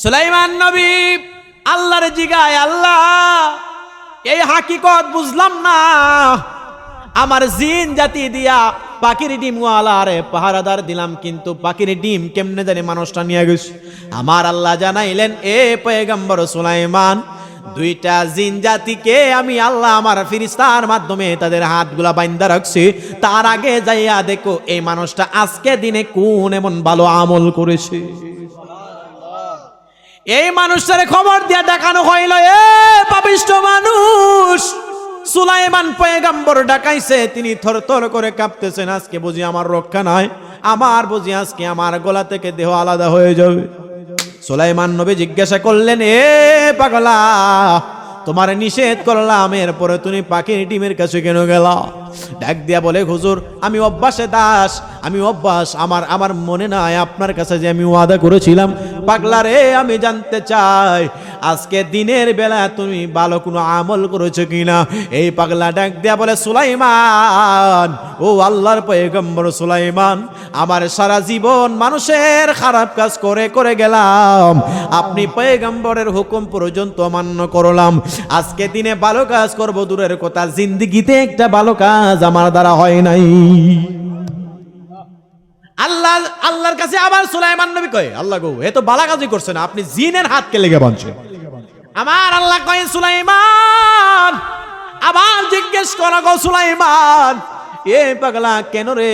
সুলাইমান নবী আল্লাহর জিগায়, আল্লাহ এই হাকিকত বুঝলাম না, আমার জিন জাতি দিয়া পাখির ডিম ওয়ালারে পাহারাদার দিলাম, কিন্তু পাখির ডিম কেমনে জানি মানুষটা নিয়ে গেছে। আমার আল্লাহ জানাইলেন, এ পয়গম্বর সুলাইমান, দুইটা জিন জাতিকে আমি আল্লাহ আমার ফেরেশতার মাধ্যমে তাদের হাতগুলা বাইন্ধা রাখছি, তার আগে যাইয়া দেখো এই মানুষটা আজকে দিনে কোন এমন ভালো আমল করেছে। এই মানুষটারে খবর দিয়া দেখানো হইল, এ পাপিষ্ঠ মানুষ, সুলাইমান পয়গম্বর ডাকাইছে, তিনি থরথর করে কাঁপতেছেন, আজকে বুঝি আমার রক্ষা নাই, আমার বুঝি আজকে আমার গলা থেকে দেহ আলাদা হয়ে যাবে। সুলাইমান নবী জিজ্ঞাসা করলেন, এ পাগলা, তোমার নিষেধ করলাম, এরপরে তুমি পাখির ডিমের কাছে কেন গেলা? ডাক দিয়া বলে, হুজুর আমি অভ্যাসে দাস, আমি অভ্যাস, আমার মনে নাই আপনার কাছে যে আমি ওয়াদা করেছিলাম। পাগলা রে, আমি জানতে চাই আজকে দিনের বেলা তুমি ভালো কোনো আমল করেছো কিনা? এই পাগলা ডাক দিয়া বলে, সুলাইমান, ও আল্লাহর পয়গম্বর সুলাইমান, আমার সারা জীবন মানুষের খারাপ কাজ করে করে গেলাম, আপনি পয়গম্বরের হুকুম পর্যন্ত অমান্য করলাম, আজকে দিনে ভালো কাজ করব দূরের কথা, জিন্দেগিতে একটা ভালো কাজ আমার দ্বারা হয় নাই। আল্লাহর কাছে আবার সুলাইমান নবী কয়, আল্লাহ গো, এ তো ভালো কাজই করছে না, আপনি জিনের হাতকে লেগে বাঁধছেন। আমার আল্লাহ কয়, সুলাইমান, আবার জিজ্ঞেস করো গো সুলাইমান, এ পাগলা কেন রে,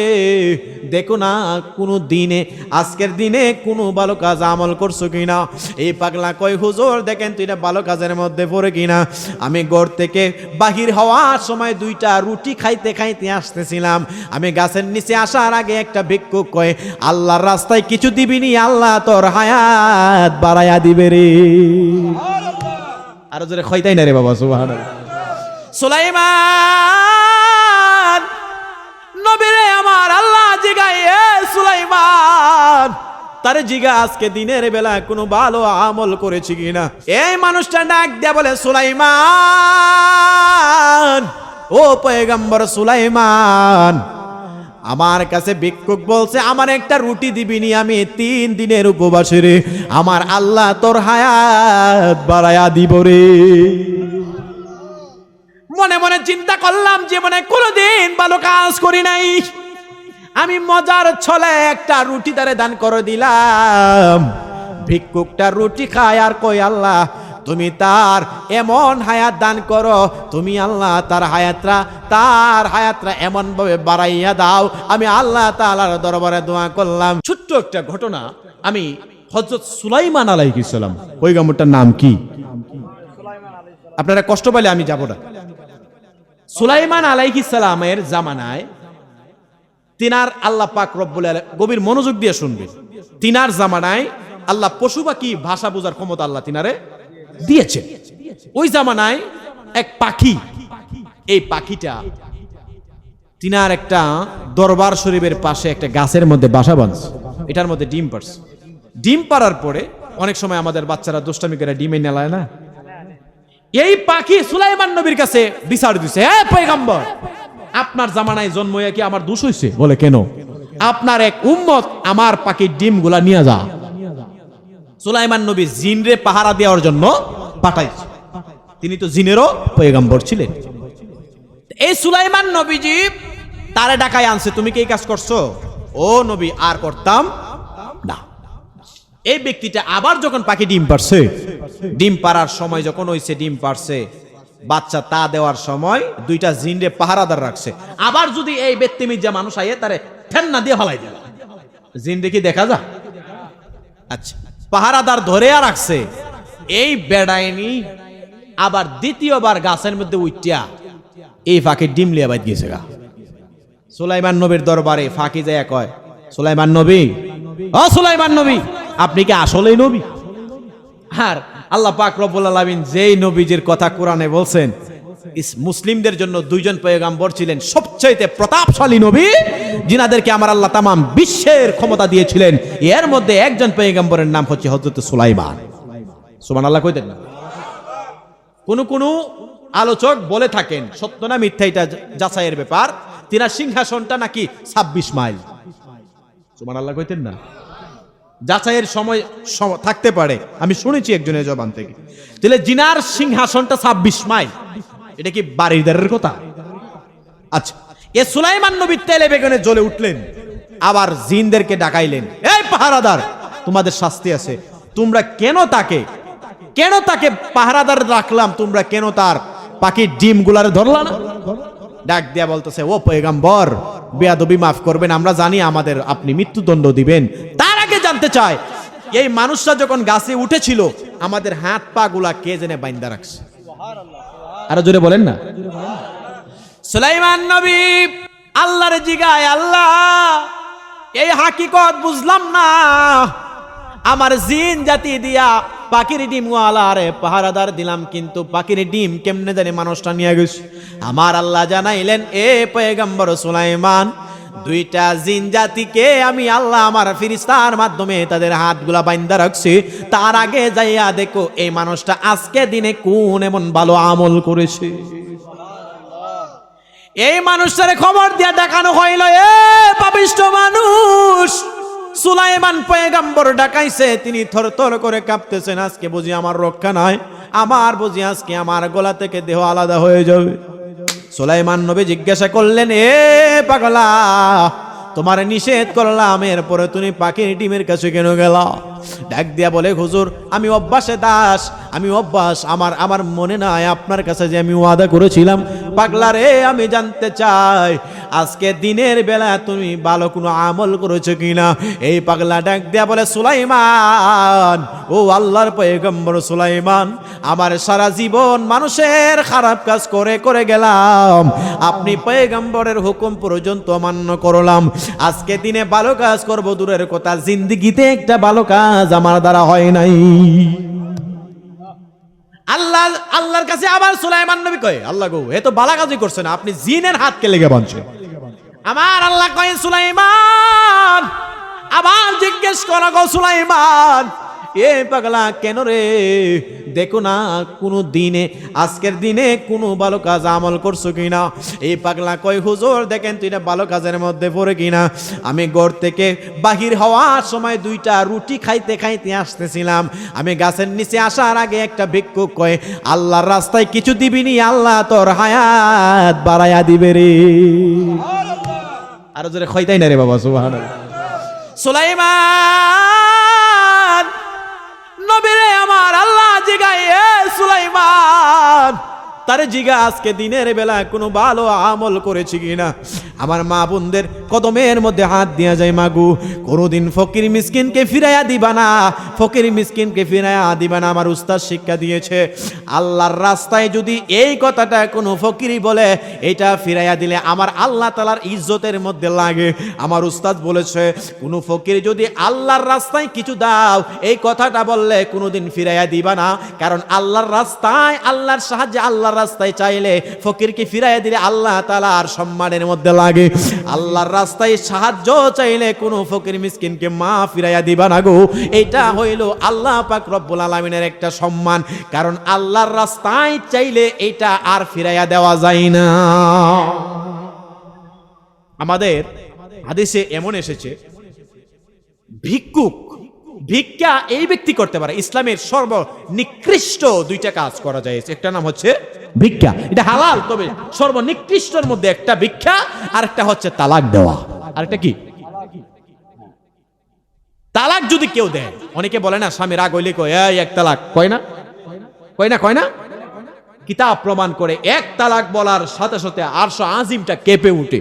দেখো না কোনো দিনে আজকের দিনে কোনো ভালো কাজ আমল করছো কিনা? এই পাগলা কয়, হুজুর দেখেন তো এটা ভালো কাজের মধ্যে পড়ে কিনা। আমি ঘর থেকে বাহির হওয়ার সময় দুইটা রুটি খাইতে খাইতে আসতেছিলাম, আমি গাছের নিচে আসার আগে একটা ভিক্ষুক কয়, আল্লাহর রাস্তায় কিছু দিবিনি, আল্লাহ তোর হায়াত বাড়াইয়া দিবে রে। আরো জোরে খয়তাই না রে বাবা, সুবহানাল্লাহ। সুলাইমান নবীরে আমার আল্লাহ জিগায়, এ সুলাইমান, তারে জিগা আজকে দিনের বেলা কোনো ভালো আমল করেছি কিনা। এই মানুষটা ডাক দিয়া বলে, সুলাইমান, ও পয়গম্বর সুলাইমান, আমার কাছে ভিক্ষুক বলছে আমার একটা রুটি দিবিনি, আমি 3 দিনের উপবাসে রে, আমার আল্লাহ তোর হায়াত বাড়ায়া দিব রে। মনে মনে চিন্তা করলাম, জীবনে কোনোদিন ভালো কাজ করি নাই, আমি মজার ছলে একটা রুটি তারে দান করে দিলাম। ভিক্ষুকটা রুটি খায় আর কই, আল্লাহ তুমি তার এমন হায়াত দান করো, তুমি আল্লাহ তার হায়াতরা এমন ভাবে বাড়াইয়া দাও। আমি আল্লাহ তাআলার দরবারে দোয়া করলাম। ছোট্ট একটা ঘটনা, আমি হযরত সুলাইমান আলাইহিস সালাম, পয়গম্বরটার নাম কি? আপনারা কষ্ট পাইলে আমি যাব না। সুলাইমান আলাইহিস সালামের জামানায়, তিনার আল্লাহ পাক রব্বুল আলামিন, গভীর মনোযোগ দিয়ে শুনবেন, তিনার জামানায় আল্লাহ পশু পাখি ভাষা বোঝার ক্ষমতা আল্লাহ তিনারে দিয়েছেন। ওই জামানায় এক পাখি, এই পাখিটা তিনার একটা দরবার শরীফের পাশে একটা গাছের মধ্যে বাসা বাঁধছে, এটার মধ্যে ডিম পারছে। ডিম পারার পরে অনেক সময় আমাদের বাচ্চারা দুষ্টামি করে ডিমে নেলায় না, এই পাখি সুলাইমান নবীর কাছে বিচার দিছে, হে পয়গম্বর, আপনার জামানায় জন্ম হয়ে কি আমার দোষ হইছে? বলে, কেন? আপনার এক উম্মত আমার পাখির ডিমগুলা নিয়ে যা। সুলাইমান নবী জিনরে পাহারা দেওয়ার জন্য পাঠাইছে, তিনি তো জিনেরও পয়গম্বর ছিলেন। এই সুলাইমান নবীজি তারে ডাকায় আনছে, তুমি কি এই কাজ করছো? ও নবী, আর করতাম না। এই ব্যক্তিটা আবার যখন পাখি ডিম পারছে, ডিম পারার সময় যখন হইছে, ডিম পারছে, বাচ্চা তা দেওয়ার সময় দুইটা জিনরে পাহারাদার রাখছে। আবার যদি এই ব্যক্তিমিজা মানুষ আইয়ে তারে ঠেন্না দিয়ে ফলাই দেয়, জিন দেখি দেখা যা। আচ্ছা, পাহারাদার ধরে রাখছে। এই বেড়াইনি আবার দ্বিতীয়বার গাছের মধ্যে উঠিয়া এই ফাঁকির ডিম লিয়া বাইদ গেছে গা। সুলাইমান নবীর দরবারে ফাঁকি যায় কয়, সুলাইমান নবী, ও সুলাইমান নবী, আপনি কি আসলেই নবী? আর আল্লাহ পাক রব্বুল আলামিন যেই নবীজির কথা কোরআনে বলছেন, মুসলিমদের জন্য 2 জন পয়গম্বর ছিলেন সবচেয়ে প্রতাপশালী নবী, যিনাদেরকে আমার আল্লাহ তামাম বিশ্বের ক্ষমতা দিয়েছিলেন, এর মধ্যে একজন পয়গম্বরের নাম হচ্ছে হযরত সুলাইমান। সুবহানাল্লাহ কইতেন না? কোন আলোচক বলে থাকেন, সত্য না মিথ্যা এটা যাচাইয়ের ব্যাপার, তিনার সিংহাসনটা নাকি 26 মাইল। সুবহানাল্লাহ কইতেন না? যাচাইয়ের সময় থাকতে পারে, আমি শুনেছি একজনের জবান থেকে। তাহলে জিনার সিংহাসনটা 26 মাইল, এটা কি বাড়িদারের কথা? আচ্ছা, এ সুলাইমান নবী তেলে বেগুনে জ্বলে উঠলেন, আবার জিনদেরকে ডাকাইলেন, এই পাহারাদার, তোমাদের শাস্তি আছে। তোমরা কেন তাকে পাহারাদার রাখলাম? তোমরা কেন তার পাখির ডিম গুলারে ধরলা না? ডাক দিয়া বলতেছে, ও পয়গম্বর, বেয়াদবি মাফ করবেন, আমরা জানি আমাদের আপনি মৃত্যুদণ্ড দিবেন। তার আগে জানতে চাই, এই মানুষরা যখন গাছে উঠেছিল আমাদের হাত পা গুলা কে জেনে বাইন্দা রাখছে? আরো জোরে বলেন না। সুলাইমান নবী আল্লাহর জিগায়, আল্লাহ এই হাকিকত বুঝলাম না, আমার জিন জাতি দিয়া পাখির ডিম ওয়ালারে পাহারাদার দিলাম, কিন্তু পাখির ডিম কেমনে জানি মানুষটা নিয়ে গেছে। আমার আল্লাহ জানাইলেন, এ পয়গম্বর সুলাইমান, দুইটা জিন জাতিকে আমি আল্লাহ আমার ফেরেশতার মাধ্যমে তাদের হাতগুলা বাইন্ধা রাখছি। তার আগে যাইয়া দেখো এই মানুষটা আজকে দিনে কোন এমন ভালো আমল করেছে। এই মানুষটারে খবর দিয়া দেখানো হইল, এ পাপিষ্ঠ মানুষ, সুলাইমান পয়গম্বর ডাকাইছে, তিনি থরথর করে কাঁপতেছেন, আজকে বুঝি আমার রক্ষা নাই, বুঝি আজকে আমার গলা থেকে দেহ আলাদা হয়ে যাবে। সুলাইমান নবী জিজ্ঞাসা করলেন, এ পাগলা, তোমার নিষেধ করলাম, এরপরে তুমি পাখির ডিমের কাছে কেন গেলা? ডাক দিয়া বলে, হুজুর আমি অভ্যাসে দাস, আমি অভ্যাস, আমার মনে নাই আপনার কাছে যে আমি ওয়াদা করেছিলাম। পাগলা রে, আমি জানতে চাই আজকে দিনের বেলা তুমি ভালো কোনো আমল করেছো কিনা? এই পাগলা ডাক দিয়া বলে, সুলাইমান, ও আল্লাহর পয়গম্বর সুলাইমান, আমার সারা জীবন মানুষের খারাপ কাজ করে করে গেলাম, আপনি পয়গম্বরের হুকুম পর্যন্ত অমান্য করলাম, আজকে দিনে ভালো কাজ করব দূরের কথা, জিন্দেগিতে একটা ভালো কাজ আমার দ্বারা হয় নাই। আল্লাহর কাছে আবার সুলাইমান নবী কয়, আল্লাহ গো, এ তো ভালো কাজই করছে না, আপনি জিনের হাতকে লেগে বাঁধছেন। আমার আল্লাহ কয়, সুলাইমান, আবার জিজ্ঞেস করো গো সুলাইমান, এ পাগলা কেন রে, দেখো না কোনো দিনে, আজকের দিনে কোনো ভালো কাজ আমল করছো কিনা? এই পাগলা কয়, হুজুর দেখেন তো এটা ভালো কাজের মধ্যে পড়ে কিনা। আমি ঘর থেকে বাহির হওয়ার সময় দুইটা রুটি খাইতে খাইতে আসতেছিলাম, আমি গাছের নিচে আসার আগে একটা ভিক্ষুক কয়, আল্লাহর রাস্তায় কিছু দিবিনি, আল্লাহ তোর হায়াত বাড়াইয়া দিবে রে। আরো জোরে খইতাই না রে বাবা, সুবহানাল্লাহ। সুলাইমান নবীরে আমার আল্লাহ জিগায়, এ সুলাইমান, তারে জিগা আজকে দিনের বেলা কোনো ভালো আমল করেছি কিনা। আমার মা বোনদের কদমের মধ্যে হাত দিয়া যায়, মাগু কোনোদিন ফকির মিসকিনকে ফিরাইয়া দিবা না, ফকির মিসকিনকে ফিরাইয়া দিবা না। আমার উস্তাদ শিক্ষা দিয়েছে, আল্লাহর রাস্তায় যদি এই কথাটা কোনো ফকিরই বলে, এটা ফিরাইয়া দিলে আমার আল্লাহ তাআলার ইজ্জতের মধ্যে লাগে। আমার উস্তাদ বলেছে, কোনো ফকির যদি আল্লাহর রাস্তায় কিছু দাও, এই কথাটা বললে কোনোদিন ফিরাইয়া দিবা না, কারণ আল্লাহর রাস্তায়, আল্লাহর সাহায্যে, আল্লাহর রাস্তায় চাইলে ফকিরকে ফিরাইয়া দিলে আল্লাহ তাআলার সম্মানের মধ্যে লাগে। আল্লাহর রাস্তায় সাহায্য চাইলে কোনো ফকির মিসকিনকে মা ফিরাইয়া দিবা না গো। এটা হইল আল্লাহ পাক রব্বুল আলামিনের একটা সম্মান, কারণ আল্লাহর রাস্তায় চাইলে এটা আর ফিরাইয়া দেওয়া যায় না। আমাদের হাদিসে এমন এসেছে, ভিক্ষা এই ব্যক্তি করতে পারে। ইসলামের সর্বনিকৃষ্ট দুইটা কাজ করা যায়, একটা নাম হচ্ছে ভিক্ষা, এটা হালাল, তবে সর্বনিকৃষ্টের মধ্যে একটা ভিক্ষা, আর একটা হচ্ছে তালাক দেওয়া। আর একটা কি? তালাক যদি কেউ দেয়, অনেকে বলে না স্বামী রাগ হইলে কয়, এই এক তালাক, কয় না, কিতাব প্রমাণ করে এক তালাক বলার সাথে সাথে আরশ আজিমটা কেঁপে উঠে।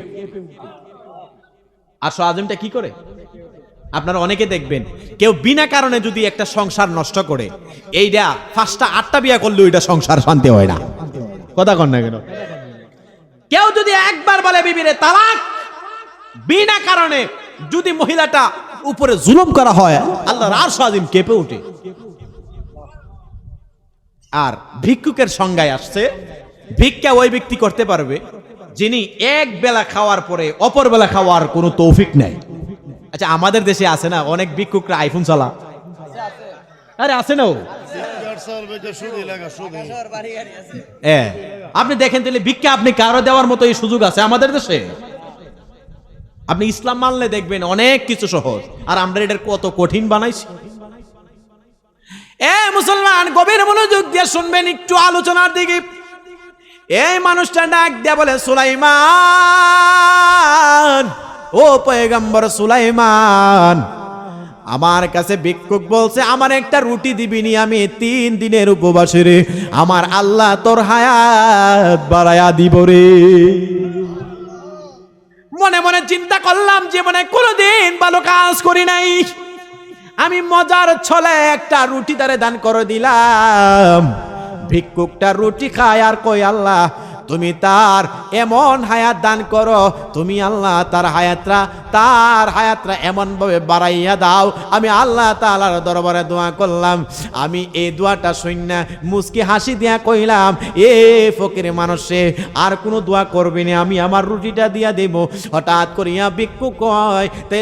আরশ আজিমটা কি করে? আপনারা অনেকে দেখবেন, কেউ বিনা কারণে যদি একটা সংসার নষ্ট করে, এইটা 5টা 8টা বিয়া করলেও এটা সংসার শান্তি হয় না। কথা কন না কেন? কেউ যদি একবার বলে বিবিরে তালাক, বিনা কারণে যদি মহিলাটা উপরে জুলুম করা হয়, আল্লাহর আরশ আজিম কেঁপে ওঠে। আর ভিক্ষুকের সংজ্ঞায় আসছে, ভিক্ষা ওই ব্যক্তি করতে পারবে যিনি এক বেলা খাওয়ার পরে অপর বেলা খাওয়ার কোনো তৌফিক নাই। আচ্ছা, আমাদের দেশে আছে না অনেক ভিক্ষুকরা আইফোন চালা? আরে আছে না? আপনি দেখেন তাহলে ভিক্ষা আপনি কারো দেওয়ার মতো এই সুযোগ আছে আমাদের দেশে? আপনি ইসলাম মানলে দেখবেন অনেক কিছু সহজ, আর আমরা এটার কত কঠিন বানাইছি। এ মুসলমান, গভীর মনোযোগ দিয়ে শুনবেন একটু আলোচনার দিকে। এই মানুষটা ডাক দিয়া বলে, সুলাইমান, ও পয়গম্বর সুলাইমান, আমার কাছে ভিক্ষুক বলছে আমার একটা রুটি দিবিনি, আমি 3 দিনের উপবাসে রে, আমার আল্লাহ তোর হায়াত বাড়ায়া দিব রে। মনে মনে চিন্তা করলাম, জীবনে কোনোদিন ভালো কাজ করি নাই, আমি মজার ছলে একটা রুটি তারে দান করে দিলাম। ভিক্ষুকটা রুটি খায় আর কই, আল্লাহ তুমি তার এমন হায়াত দান করো, তুমি আল্লাহ তার হায়াতরা এমন ভাবে বাড়াইয়া দাও। আমি আল্লাহ তাআলার দরবারে দোয়া করলাম। আমি এই দোয়াটা শুননা মুস্কি হাসি দিয়া কইলাম, এ ফকির মানুষে আর কোনো দোয়া করবি না, আমি আমার রুটিটা দিয়া দেব। হঠাৎ করিয়া ভিক্ষুক কয়, তাই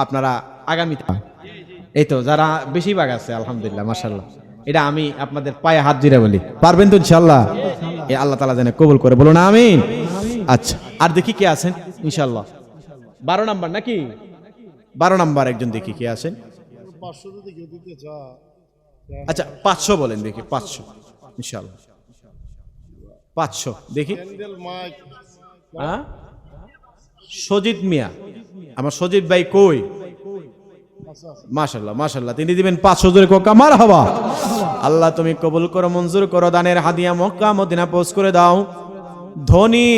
আপনারা আগামীতে এই তো যারা বেশিরভাগ আছে আলহামদুলিল্লাহ মাশাআল্লাহ, এটা আমি আপনাদের পায়ে হাত জুড়ে বলি, পারবেন তো ইনশাআল্লাহ? এ আল্লাহ তাআলা যেন কবুল করে, বলুন আমিন। আচ্ছা, আর দেখি কে আছেন ইনশাআল্লাহ। 12 নাম্বার নাকি? 12 নাম্বার একজন দেখি কে আছেন। আচ্ছা 500 বলেন দেখি, 500 ইনশাআল্লাহ, 500 দেখি। হ্যাঁ, সজিদ মিয়া, আমার সজিদ ভাই কই? মাশাআল্লাহ মাশাআল্লাহ, তিনি দিবেন 500 জোরে কোকা মারহাবা। আল্লাহ তুমি কবুল করো, মঞ্জুর করো, দানের হাদিয়া মক্কা মদিনা পৌঁছ করে দাও। ধনী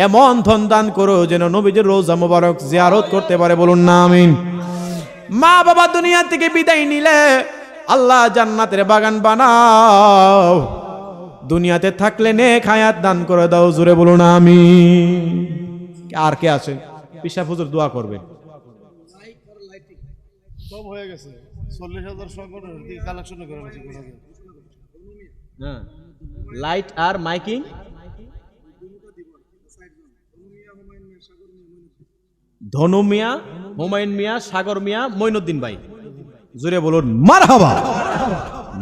এমন ধন দান করো যেন নবীজির রওজা মোবারক জিয়ারত করতে পারে, বলুন না আমিন। মা বাবা দুনিয়া থেকে বিদায় নিলে আল্লাহ জান্নাতের বাগান বানাও, দুনিয়াতে থাকলে নেক হায়াত দান করে দাও, জোরে বলুন আমিন। আর কে আছে? পিসা হুজুর দোয়া করবেন। সব হয়ে গেছে, 40,000 সংকটের দিকে কালেকশন করে আছে কোথাও। হ্যাঁ, লাইট আর মাইকিং ধনু মিয়া, হুমায়ুন মিয়া, সাগর মিয়া, মঈনুদ্দিন ভাই, জোরে বলুন মারহাবা।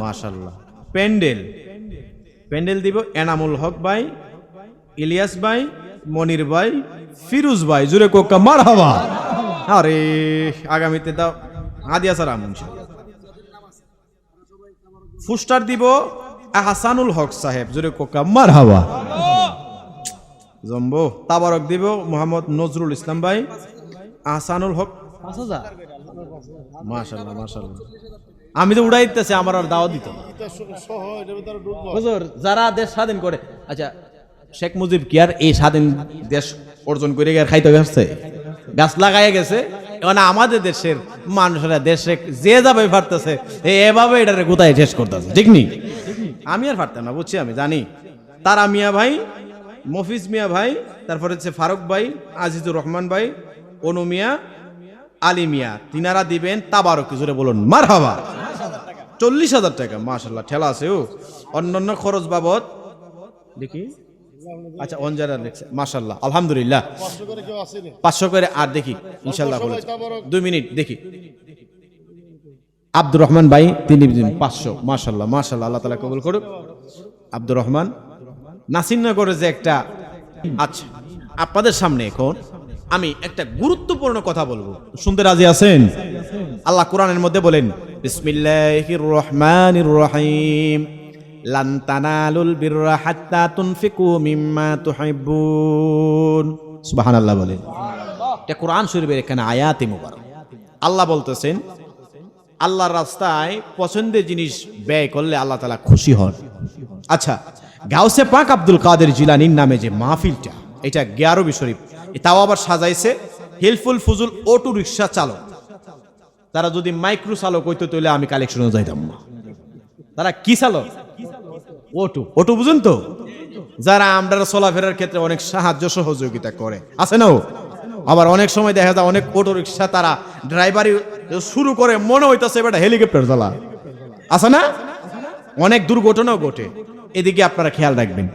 মাশাআল্লাহ। প্যান্ডেল দিব এনামুল হক ভাই, ইলিয়াস ভাই, মনির ভাই, ফিরোজ ভাই, জোরে কোকা মারহাবা। আরে আগামীতে দাও হাদিয়া সালাম ইনশাআল্লাহ। ফুস্টার দিব হাসানুল হক সাহেব, জোরে কোকা মারহাবা। জম্বো তাবারক দিব মোহাম্মদ নজরুল ইসলাম ভাই, আহসানুল হক 5000। মাশাআল্লাহ মাশাআল্লাহ, আমি তো উড়াই দিতেছি, আমার আর দাওয়া দিত হুজুর যারা দেশ স্বাধীন করে। আচ্ছা, শেখ মুজিব কি আর এই স্বাধীন দেশ অর্জন করে খাইতে গেছে? গাছ লাগাই গেছে। এখন আমাদের দেশের মানুষেরা দেশে যে যাবে পারতেছে, এভাবে এটারে গোতায় শেষ করতেছে, ঠিক নি? আমি আর পারতাম না, বুঝছি, আমি জানি। তারা মিয়া ভাই, মফিজ মিয়া ভাই, তারপরে হচ্ছে ফারুক ভাই, আজিজুর রহমান ভাই, অনু মিয়া, আলী মিয়া, তিনারা দিবেন তাবারক, জোরে বলুন মারহাবা। 40,000 টাকা, মাশাআল্লাহ, ঠেলা আছে। ও অন্যান্য খরচ বাবদ দেখি। আচ্ছা, অনজারা লিখছে, মাশাআল্লাহ আলহামদুলিল্লাহ। 500 করে আর দেখি ইনশাআল্লাহ, বলে 2 মিনিট দেখি। আব্দুর রহমান ভাই, তিনি 500, মাশাআল্লাহ মাশাআল্লাহ, আল্লাহ তাআলা কবুল করুক। আব্দুর রহমান নাসিরনগরে যে একটা। আচ্ছা, আপনাদের সামনে এখন আমি একটা গুরুত্বপূর্ণ কথা বলবো, শুনতে রাজি আছেন? আল্লাহ কোরআনের মধ্যে বলেন, বিসমিল্লাহির রহমানির রহিম, লান তানালুল বিররা হাত্তা তুনফিকু মিম্মা তুহিব্বুন। সুবহানাল্লাহ বলেন। এটা কোরআন শরীফের এখানে আয়াতে মুবারক। আল্লাহ বলতেছেন, আল্লাহর রাস্তায় পছন্দের জিনিস ব্যয় করলে আল্লাহ তাআলা খুশি হন। আচ্ছা, গাউসে পাক আব্দুল কাদের জিলানীর নামে যে মাহফিলটা, এটা 11 শরীফ, তাও আবার সাজাইছে হেল্পফুল ফুজুল অটো রিক্সা চালক। তারা যদি মাইক্রো চালক হইতো তাহলে আমি কালেকশনে যাইতাম না। তারা কি চালক? অটো বুঝুন তো, যারা আমরা চলাফেরার ক্ষেত্রে অনেক সাহায্য সহযোগিতা করে, আছে না? আবার অনেক সময় দেখা যায় অনেক অটো রিক্সা তারা ড্রাইভারি শুরু করে মনে হইতাছে এটা হেলিকপ্টার চালা, আছে না? অনেক দুর্ঘটনাও ঘটে, এদিকে আপনারা খেয়াল রাখবেন।